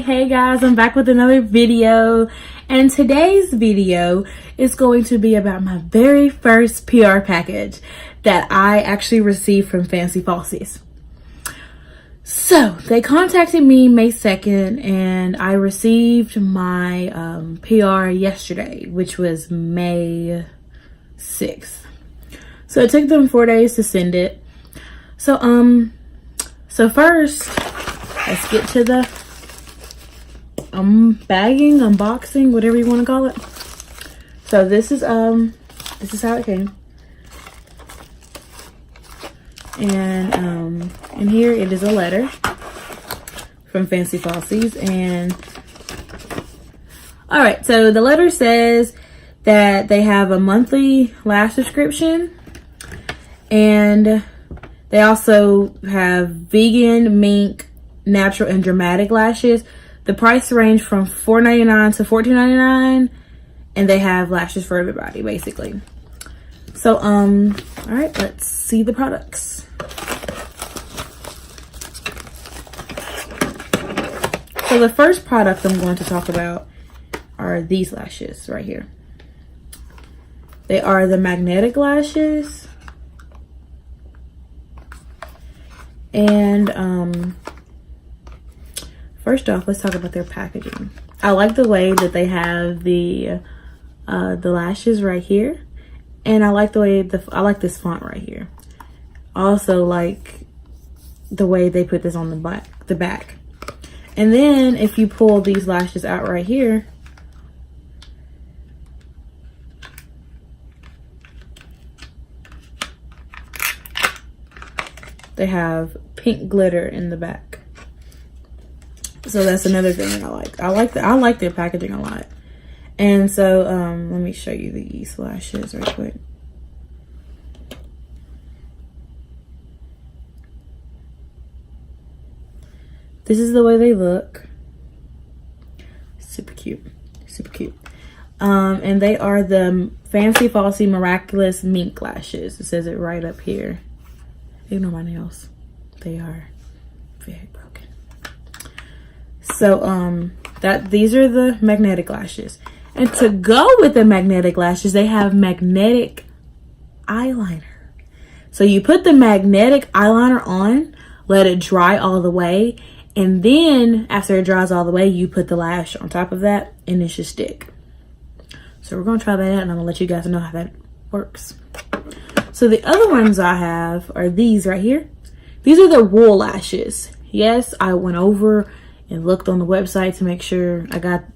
Hey guys, I'm back with another video, and today's video is going to be about my very first PR package that I actually received from Falsies. So they contacted me May 2nd and I received my PR yesterday, which was May 6th. So it took them 4 days to send it. So first, let's get to the bagging, unboxing, whatever you want to call it. So this is how it came. And in here it is a letter from Falsies. And all right, so the letter says that they have a monthly lash subscription, and they also have vegan, mink, natural, and dramatic lashes. The price range from $4.99 to $14.99, and they have lashes for everybody, basically. So, all right, let's see the products. So the first product I'm going to talk about are these lashes right here. They are the magnetic lashes. And first off, let's talk about their packaging. I like the way that they have the lashes right here, and I like the way I like this font right here. I also like the way they put this on the back. And then if you pull these lashes out right here, they have pink glitter in the back. So that's another thing that I like. I like their packaging a lot. And so let me show you these lashes real quick. This is the way they look. Super cute. Super cute. And they are the Falsies Miraculous Mink Lashes. It says it right up here. Ignore my nails. They are very broken. So these are the magnetic lashes. And to go with the magnetic lashes, they have magnetic eyeliner. So you put the magnetic eyeliner on, let it dry all the way, and then after it dries all the way, you put the lash on top of that and it should stick. So we're gonna try that out, and I'm gonna let you guys know how that works. So the other ones I have are these right here. These are the wool lashes. Yes, I went over and looked on the website to make sure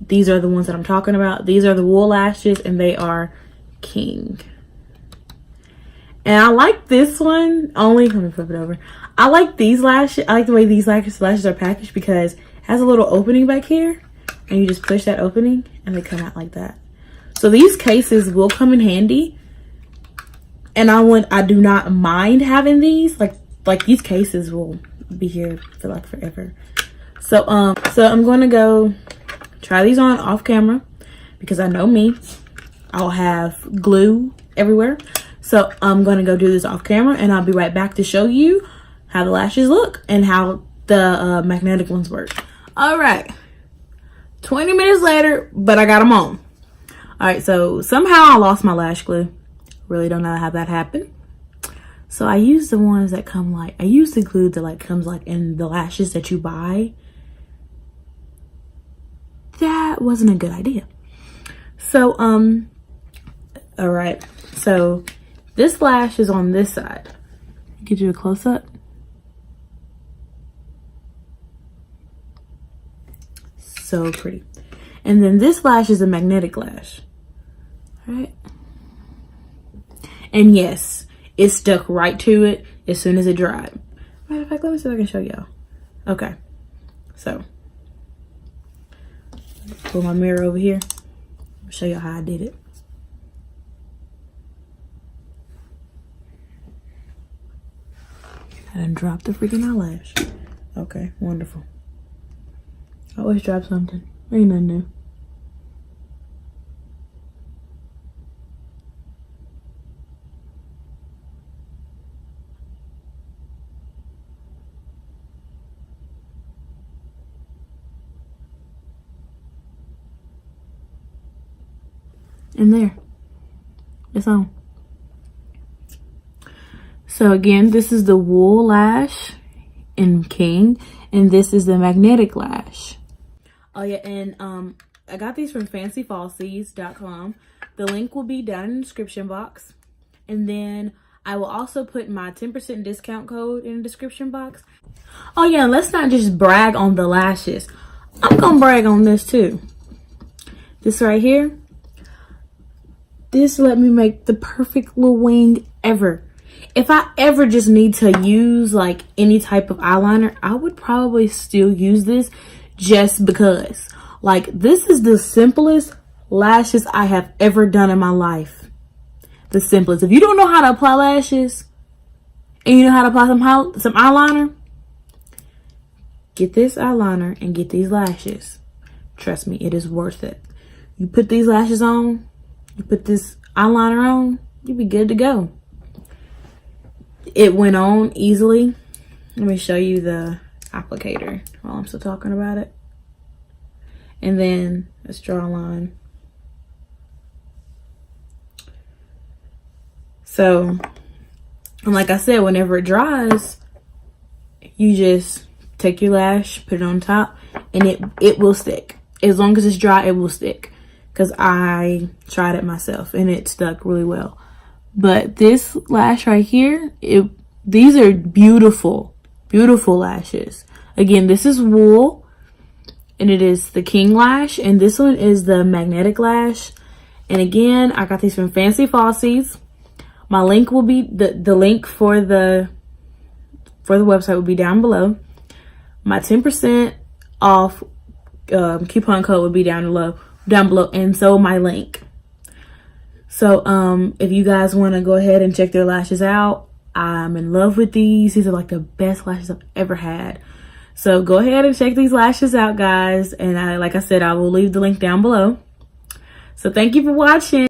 these are the ones that I'm talking about. These are the wool lashes, and they are king. And I like this one only, let me flip it over. I like these lashes. I like the way these lashes are packaged because it has a little opening back here, and you just push that opening and they come out like that. So these cases will come in handy. And I do not mind having these. Like these cases will be here for like forever. So I'm gonna go try these on off camera because I know me. I'll have glue everywhere. So I'm gonna go do this off camera, and I'll be right back to show you how the lashes look and how the magnetic ones work. All right, 20 minutes later, but I got them on. All right, so somehow I lost my lash glue. Really don't know how that happened. So I use the ones that come I use the glue that comes in the lashes that you buy. That wasn't a good idea. So all right, so this lash is on this side. Get you a close-up. So pretty. And then this lash is a magnetic lash. All right. And yes, it stuck right to it as soon as it dried. Matter of fact, let me see if I can show y'all. Okay, so pull my mirror over here. I'll show y'all how I did it. I done dropped the freaking eyelash. Okay, wonderful. I always drop something. Ain't nothing new. And there, it's on. So again, this is the wool lash in King, and this is the magnetic lash. Oh yeah, and I got these from fancyfalsies.com. The link will be down in the description box. And then I will also put my 10% discount code in the description box. Oh yeah, let's not just brag on the lashes. I'm gonna brag on this too. This right here. This let me make the perfect little wing ever. If I ever just need to use like any type of eyeliner, I would probably still use this just because. Like, this is the simplest lashes I have ever done in my life. The simplest. If you don't know how to apply lashes and you know how to apply some eyeliner, get this eyeliner and get these lashes. Trust me, it is worth it. You put these lashes on, you put this eyeliner on, you'll be good to go. It went on easily. Let me show you the applicator while I'm still talking about it. And then let's draw a line. So, and like I said, whenever it dries, you just take your lash, put it on top, and it will stick. As long as it's dry, it will stick. Because I tried it myself and it stuck really well. But this lash right here, these are beautiful, beautiful lashes. Again, this is wool, and it is the King lash, and this one is the magnetic lash. And again, I got these from Fancy Falsies. My link will be the link for the website will be down below. My 10% off coupon code will be down below, and so my link. So if you guys want to go ahead and check their lashes out, I'm in love with these. These are like the best lashes I've ever had. So go ahead and check these lashes out, guys. And like I said, I will leave the link down below. So thank you for watching.